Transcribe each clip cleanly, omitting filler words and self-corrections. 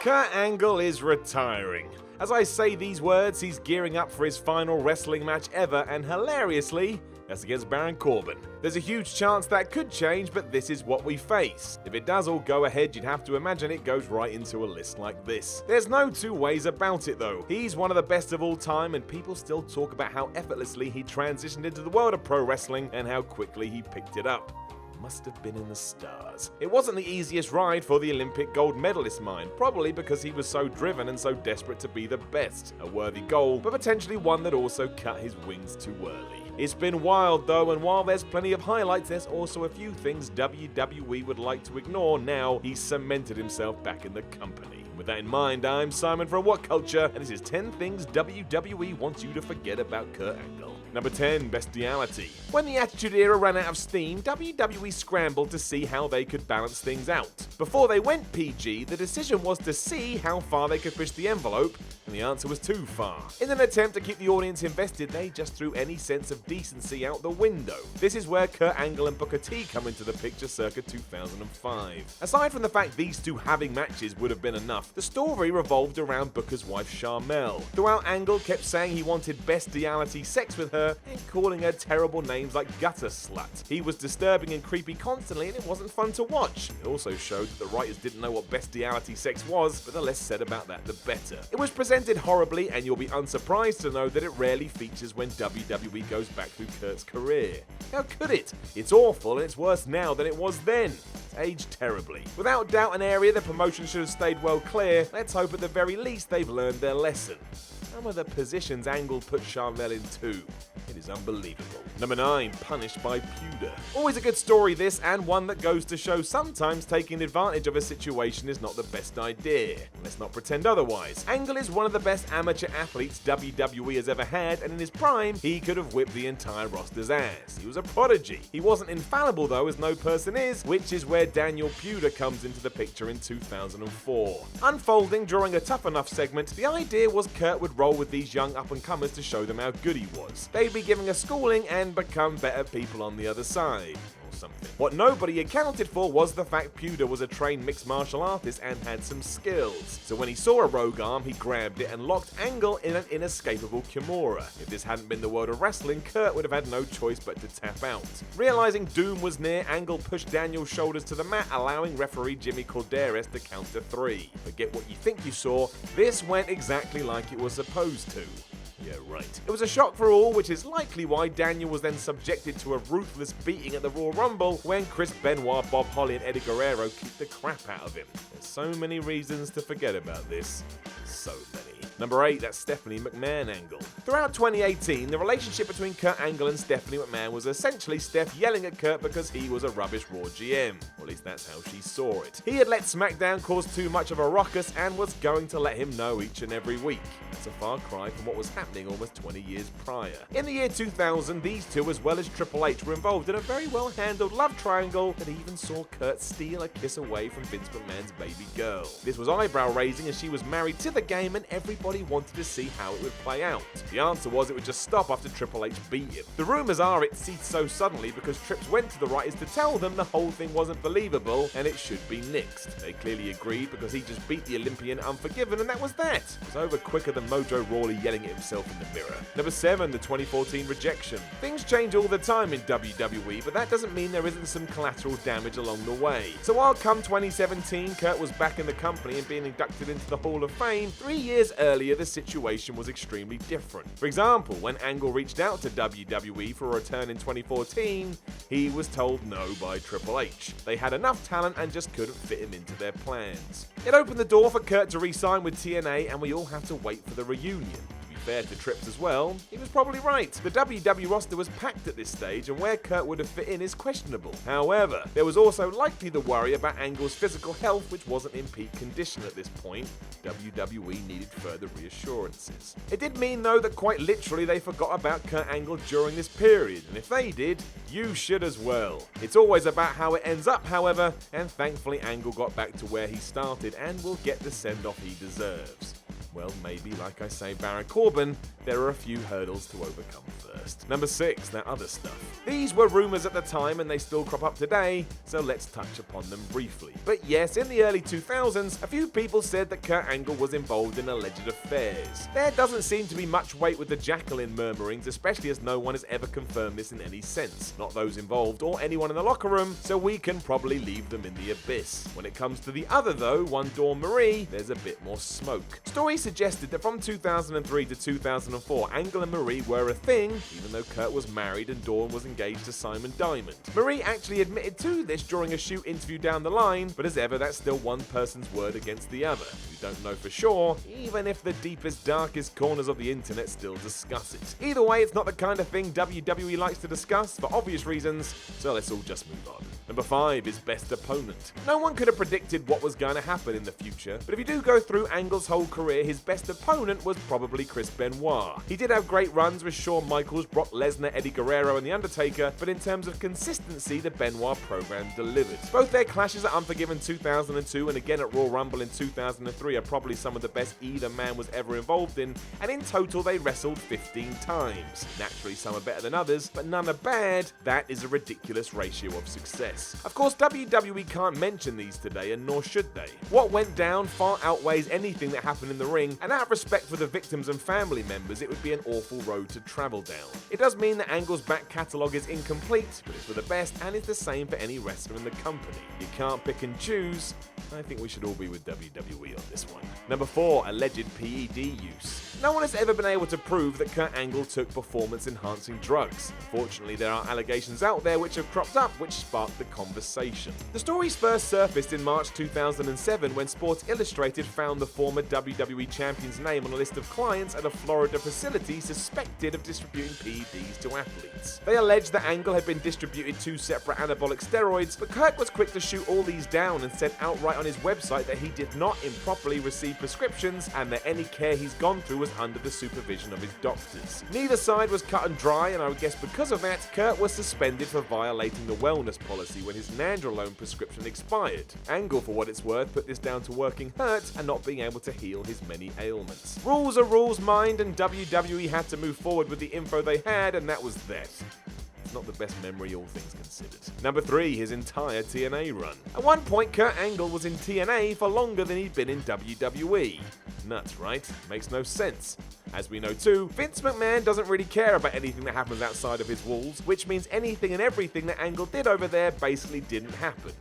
Kurt Angle is retiring. As I say these words, he's gearing up for his final wrestling match ever, and hilariously, that's against Baron Corbin. There's a huge chance that could change, but this is what we face. If it does all go ahead, you'd have to imagine it goes right into a list like this. There's no two ways about it though. He's one of the best of all time, and people still talk about how effortlessly he transitioned into the world of pro wrestling and how quickly he picked it up. Must have been in the stars. It wasn't the easiest ride for the Olympic gold medalist, mind, probably because he was so driven and so desperate to be the best. A worthy goal, but potentially one that also cut his wings too early. It's been wild though, and while there's plenty of highlights, there's also a few things WWE would like to ignore now he's cemented himself back in the company. With that in mind, I'm Simon from WhatCulture, and this is 10 things WWE wants you to forget about Kurt Angle. Number 10. Bestiality. When the Attitude Era ran out of steam, WWE scrambled to see how they could balance things out. Before they went PG, the decision was to see how far they could push the envelope, and the answer was too far. In an attempt to keep the audience invested, they just threw any sense of decency out the window. This is where Kurt Angle and Booker T come into the picture circa 2005. Aside from the fact these two having matches would have been enough, the story revolved around Booker's wife Charmel. Throughout, Angle kept saying he wanted bestiality sex with her and calling her terrible names like gutter slut. He was disturbing and creepy constantly, and it wasn't fun to watch. It also showed that the writers didn't know what bestiality sex was, but the less said about that the better. It was presented horribly, and you'll be unsurprised to know that it rarely features when WWE goes back through Kurt's career. How could it? It's awful, and it's worse now than it was then. It's aged terribly. Without doubt, an area the promotion should have stayed well clear. Let's hope at the very least they've learned their lesson. Some of the positions Angle put Charmel in too. It is unbelievable. Number 9. Punished by Pewter. Always a good story this, and one that goes to show sometimes taking advantage of a situation is not the best idea. Let's not pretend otherwise. Angle is one of the best amateur athletes WWE has ever had, and in his prime, he could have whipped the entire roster's ass. He was a prodigy. He wasn't infallible though, as no person is, which is where Daniel Pewter comes into the picture in 2004. Unfolding during a Tough Enough segment, the idea was Kurt would roll with these young up-and-comers to show them how good he was. They'd be giving a schooling and become better people on the other side. Something. What nobody accounted for was the fact Pewter was a trained mixed martial artist and had some skills. So when he saw a rogue arm, he grabbed it and locked Angle in an inescapable Kimura. If this hadn't been the world of wrestling, Kurt would have had no choice but to tap out. Realizing doom was near, Angle pushed Daniel's shoulders to the mat, allowing referee Jimmy Corderas to count to 3. Forget what you think you saw, this went exactly like it was supposed to. Yeah, right. It was a shock for all, which is likely why Daniel was then subjected to a ruthless beating at the Royal Rumble when Chris Benoit, Bob Holly, and Eddie Guerrero kicked the crap out of him. There's so many reasons to forget about this. So many. Number 8. That's Stephanie McMahon Angle. Throughout 2018, the relationship between Kurt Angle and Stephanie McMahon was essentially Steph yelling at Kurt because he was a rubbish Raw GM. Or at least that's how she saw it. He had let SmackDown cause too much of a ruckus and was going to let him know each and every week. That's a far cry from what was happening almost 20 years prior. In the year 2000, these two, as well as Triple H, were involved in a very well-handled love triangle that even saw Kurt steal a kiss away from Vince McMahon's baby girl. This was eyebrow-raising as she was married to the game and everybody wanted to see how it would play out. The answer was it would just stop after Triple H beat him. The rumours are it ceased so suddenly because Trips went to the writers to tell them the whole thing wasn't believable and it should be nixed. They clearly agreed because he just beat the Olympian Unforgiven, and that was that. It was over quicker than Mojo Rawley yelling at himself in the mirror. Number 7. The 2014 rejection. Things change all the time in WWE, but that doesn't mean there isn't some collateral damage along the way. So while come 2017, Kurt was back in the company and being inducted into the Hall of Fame, 3 years earlier the situation was extremely different. For example, when Angle reached out to WWE for a return in 2014, he was told no by Triple H. They had enough talent and just couldn't fit him into their plans. It opened the door for Kurt to re-sign with TNA, and we all have to wait for the reunion. Fair to Trips as well, he was probably right. The WWE roster was packed at this stage, and where Kurt would have fit in is questionable. However, there was also likely the worry about Angle's physical health, which wasn't in peak condition at this point. WWE needed further reassurances. It did mean though that quite literally they forgot about Kurt Angle during this period, and if they did, you should as well. It's always about how it ends up, however, and thankfully Angle got back to where he started and will get the send-off he deserves. Well, maybe, like I say, Baron Corbin, there are a few hurdles to overcome first. Number 6, that other stuff. These were rumors at the time and they still crop up today, so let's touch upon them briefly. But yes, in the early 2000s, a few people said that Kurt Angle was involved in alleged affairs. There doesn't seem to be much weight with the Jacqueline murmurings, especially as no one has ever confirmed this in any sense. Not those involved or anyone in the locker room, so we can probably leave them in the abyss. When it comes to the other though, one Dawn Marie, there's a bit more smoke. Stories suggested that from 2003 to 2004, Angle and Marie were a thing, even though Kurt was married and Dawn was engaged to Simon Diamond. Marie actually admitted to this during a shoot interview down the line, but as ever, that's still one person's word against the other. We don't know for sure, even if the deepest, darkest corners of the internet still discuss it. Either way, it's not the kind of thing WWE likes to discuss for obvious reasons, so let's all just move on. Number 5 is best opponent. No one could have predicted what was going to happen in the future, but if you do go through Angle's whole career, his best opponent was probably Chris Benoit. He did have great runs with Shawn Michaels, Brock Lesnar, Eddie Guerrero and The Undertaker, but in terms of consistency, the Benoit program delivered. Both their clashes at Unforgiven 2002 and again at Royal Rumble in 2003 are probably some of the best either man was ever involved in, and in total they wrestled 15 times. Naturally, some are better than others, but none are bad. That is a ridiculous ratio of success. Of course, WWE can't mention these today, and nor should they. What went down far outweighs anything that happened in the ring, and out of respect for the victims and family members, it would be an awful road to travel down. It does mean that Angle's back catalogue is incomplete, but it's for the best, and it's the same for any wrestler in the company. You can't pick and choose. I think we should all be with WWE on this one. Number 4, alleged PED use. No one has ever been able to prove that Kurt Angle took performance-enhancing drugs. Unfortunately, there are allegations out there which have cropped up which sparked the conversation. The stories first surfaced in March 2007 when Sports Illustrated found the former WWE champion's name on a list of clients at a Florida facility suspected of distributing PEDs to athletes. They alleged that Angle had been distributed 2 separate anabolic steroids, but Kirk was quick to shoot all these down and said outright on his website that he did not improperly receive prescriptions and that any care he's gone through was under the supervision of his doctors. Neither side was cut and dry, and I would guess because of that, Kurt was suspended for violating the wellness policy when his nandrolone prescription expired. Angle, for what it's worth, put this down to working hurt and not being able to heal his many ailments. Rules are rules, mind, and WWE had to move forward with the info they had, and that was that. Not the best memory, all things considered. Number 3, his entire TNA run. At one point, Kurt Angle was in TNA for longer than he'd been in WWE. Nuts, right? Makes no sense. As we know too, Vince McMahon doesn't really care about anything that happens outside of his walls, which means anything and everything that Angle did over there basically didn't happen.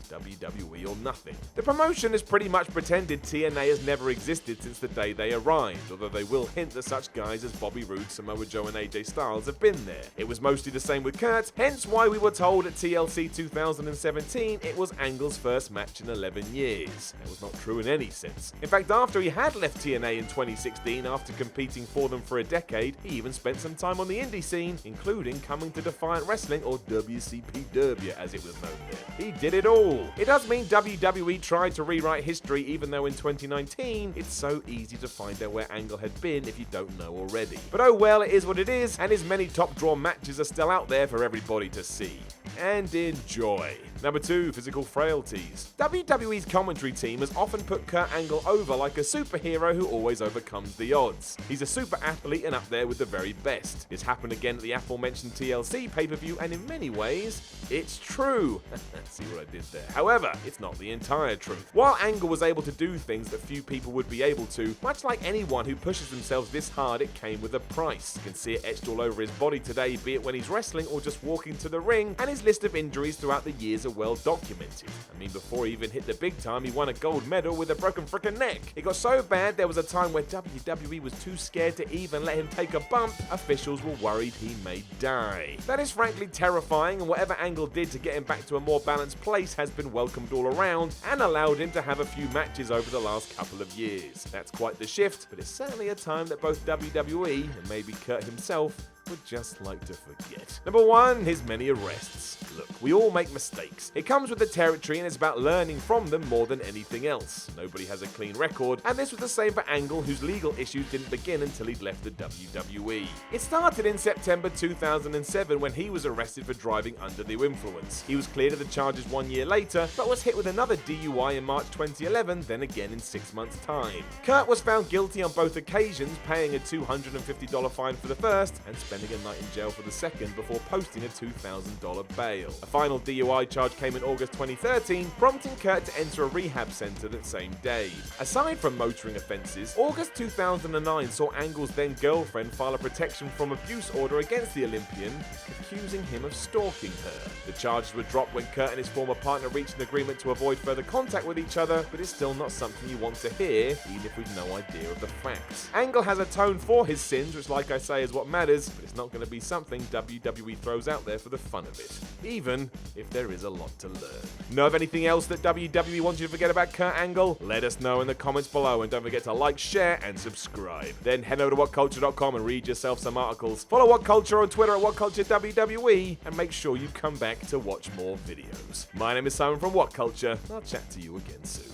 WWE or nothing. The promotion has pretty much pretended TNA has never existed since the day they arrived, although they will hint that such guys as Bobby Roode, Samoa Joe and AJ Styles have been there. It was mostly the same with Kurt, hence why we were told at TLC 2017 it was Angle's first match in 11 years. That was not true in any sense. In fact, after he had left TNA in 2016 after competing for them for a decade, he even spent some time on the indie scene, including coming to Defiant Wrestling, or WCPW as it was known there. He did it all. It does mean WWE tried to rewrite history, even though in 2019, it's so easy to find out where Angle had been if you don't know already. But oh well, it is what it is, and his many top draw matches are still out there for everybody to see and enjoy. Number 2, physical frailties. WWE's commentary team has often put Kurt Angle over like a superhero who always overcomes the odds. He's a super athlete and up there with the very best. This happened again at the aforementioned TLC pay-per-view, and in many ways, it's true. See what I did there? However, it's not the entire truth. While Angle was able to do things that few people would be able to, much like anyone who pushes themselves this hard, it came with a price. You can see it etched all over his body today, be it when he's wrestling or just walking to the ring, and his list of injuries throughout the years are well documented. I mean, before he even hit the big time, he won a gold medal with a broken frickin' neck. It got so bad there was a time where WWE was too scared to even let him take a bump. Officials were worried he may die. That is frankly terrifying, and whatever Angle did to get him back to a more balanced place has been welcomed all around and allowed him to have a few matches over the last couple of years. That's quite the shift, but it's certainly a time that both WWE and maybe Kurt himself would just like to forget. Number 1, his many arrests. Look, we all make mistakes. It comes with the territory and it's about learning from them more than anything else. Nobody has a clean record, and this was the same for Angle, whose legal issues didn't begin until he'd left the WWE. It started in September 2007 when he was arrested for driving under the influence. He was cleared of the charges 1 year later, but was hit with another DUI in March 2011, then again in 6 months' time. Kurt was found guilty on both occasions, paying a $250 fine for the first and spending a night in jail for the second before posting a $2,000 bail. A final DUI charge came in August 2013, prompting Kurt to enter a rehab center that same day. Aside from motoring offenses, August 2009 saw Angle's then girlfriend file a protection from abuse order against the Olympian, accusing him of stalking her. The charges were dropped when Kurt and his former partner reached an agreement to avoid further contact with each other, but it's still not something you want to hear, even if we've no idea of the facts. Angle has atoned for his sins, which, like I say, is what matters, but it's not going to be something WWE throws out there for the fun of it, even if there is a lot to learn. Know of anything else that WWE wants you to forget about Kurt Angle? Let us know in the comments below, and don't forget to like, share, and subscribe. Then head over to WhatCulture.com and read yourself some articles. Follow WhatCulture on Twitter at WhatCultureWWE, and make sure you come back to watch more videos. My name is Simon from WhatCulture. I'll chat to you again soon.